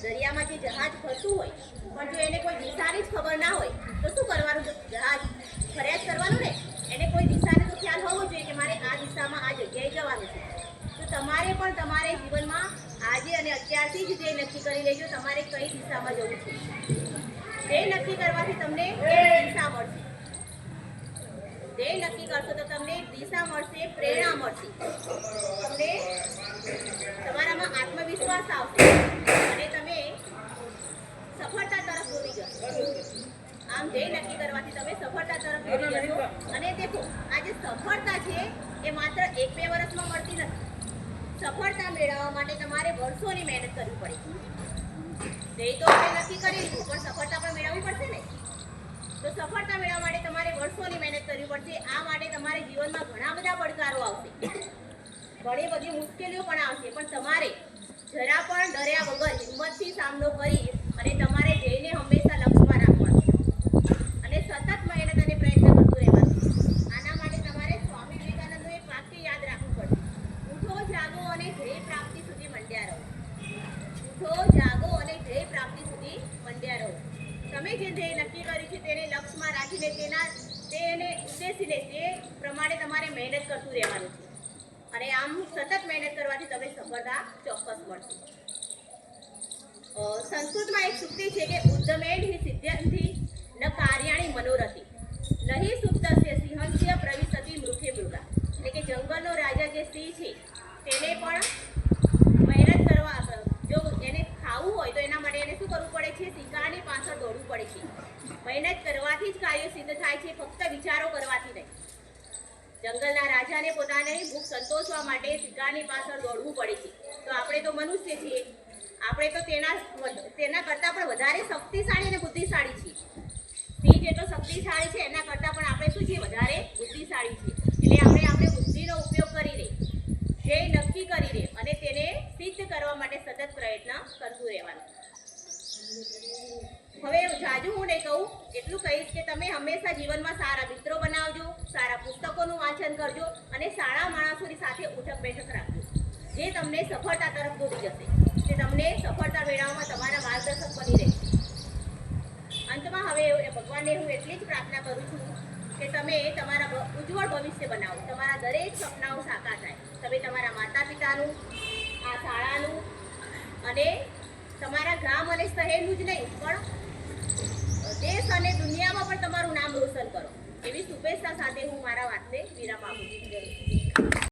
દરિયામાં જે જહાજ ફરતું હોય પણ જો એને કોઈ દિશાની જ ખબર ના હોય તો શું કરવાનું? જહાજ ફરિયાદ કરવાનું ને. એને કોઈ દિશાનો તો ખ્યાલ હોવો જોઈએ કે મારે આ દિશામાં આ જગ્યાએ જવાનું છે. તો તમારે પણ તમારે જીવનમાં આજે અને અત્યારથી જ ધ્યેય નક્કી કરી લેજો તમારે કઈ દિશામાં જવું છે. ધ્યેય નક્કી કરવાથી તમને દિશા મળશે. ધ્યેય નક્કી કરશો તો તમને દિશા મળશે, પ્રેરણા મળશે, તમને તમારામાં આત્મવિશ્વાસ આવશે અને તમે સફળતા તરફ દોરી જશો. આમ ધ્યેય નક્કી કરવાથી તમે સફળતા તરફ દોરી જશો. અને દેખો, આ જે સફળતા છે એ માત્ર 1-2 વર્ષમાં મળતી નથી. સફળતા મેળવવા માટે તમારે વર્ષોની મહેનત કરવી પડે. ધ્યેય તો આપણે નક્કી કરી લીધું પણ સફળતા પણ મેળવવી પડશે ને. તો સફળતા મેળવવા માટે તમારે વર્ષોની મહેનત કરવી પડશે. આ માટે તમારે જીવનમાં ઘણા બધા પડકારો આવશે, ઘણી બધી મુશ્કેલીઓ પણ આવશે, પણ તમારે જરા પણ ડર્યા વગર હિંમતથી સામનો કરી અને તમારે ધ્યેયને હંમેશા લક્ષ્યમાં રાખવાનું અને સતત મહેનત અને પ્રયત્ન કરતું રહેવાનું. આના માટે તમારે સ્વામી વિવેકાનંદનું એક વાક્ય યાદ રાખવું પડશે: ઉઠો, જાગો અને ધ્યેય પ્રાપ્તિ સુધી મંડ્યા રહો. ઉઠો, જાગો અને ધ્યેય પ્રાપ્તિ સુધી મંડ્યા રહો. તમે જે ધ્યેય નક્કી કર્યું છે તેને લક્ષ્યમાં રાખીને તેને ઉદ્દેશીને તે પ્રમાણે તમારે મહેનત કરતું રહેવાનું છે. અને આમ સતત મહેનત કરવાથી તમને સફળતા ચોક્કસ મળશે. સંસ્કૃતમાં એક સૂક્તિ છે કે ઉદ્યમેન હિ સિદ્ધયંતિ ન કાર્યાણિ મનોરથી નહીં સુપ્તસ્ય સિંહસ્ય પ્રવિશતિ મૃગે મૃગા. એટલે કે જંગલનો રાજા જે સિંહ છે તેને પણ મહેનત કરવા, જો એને ખાવું હોય તો એના માટે એને શું કરવું પડે છે? શિકારની પાછળ દોડવું પડે છે. મહેનત કરવાથી જ કાર્યો સિદ્ધ થાય છે, ફક્ત વિચારો કરવાથી નહીં. જંગલના રાજાને પોતાની ભૂખ સંતોષવા માટે શિકારની પાછળ દોડવું પડે છે. તો આપણે તો મનુષ્ય છીએ, આપણે તો તેના કરતાં પણ વધારે શક્તિશાળી અને બુદ્ધિશાળી છીએ. સિંહ જેટલો શક્તિશાળી છે એના કરતાં પણ આપણે શું છીએ? વધારે બુદ્ધિશાળી છીએ. એટલે આપણે બુદ્ધિનો ઉપયોગ કરીને ધ્યેય નક્કી કરીને અને તેને સિદ્ધ કરવા માટે સતત પ્રયત્ન કરતું રહેવાનું. હવે જાજુ હું નહીં કહું, એટલું કહીશ કે તમે હંમેશા જીવનમાં સારા મિત્રો બનાવજો, સારા પુસ્તકોનું વાંચન કરજો અને સારા માણસોની સાથે ઉઠક બેઠક રાખજો, જે તમને સફળતા તરફ દોરી જશે, તે તમને સફળતા મેળવવામાં તમારા માર્ગદર્શક બની રહેશે. અંતમાં હવે ભગવાનને હું એટલી જ પ્રાર્થના કરું છું કે તમે તમારા ઉજ્જવળ ભવિષ્ય બનાવો, તમારા દરેક સપનાઓ સાકાર થાય. તમે તમારા માતા પિતાનું, આ શાળાનું અને તમારા ગામ અને શહેરનું જ નહીં પણ દેશ અને દુનિયામાં પણ તમારું નામ રોશન કરો, એવી શુભેચ્છા સાથે હું મારા વાતને વિરામ આપું છું.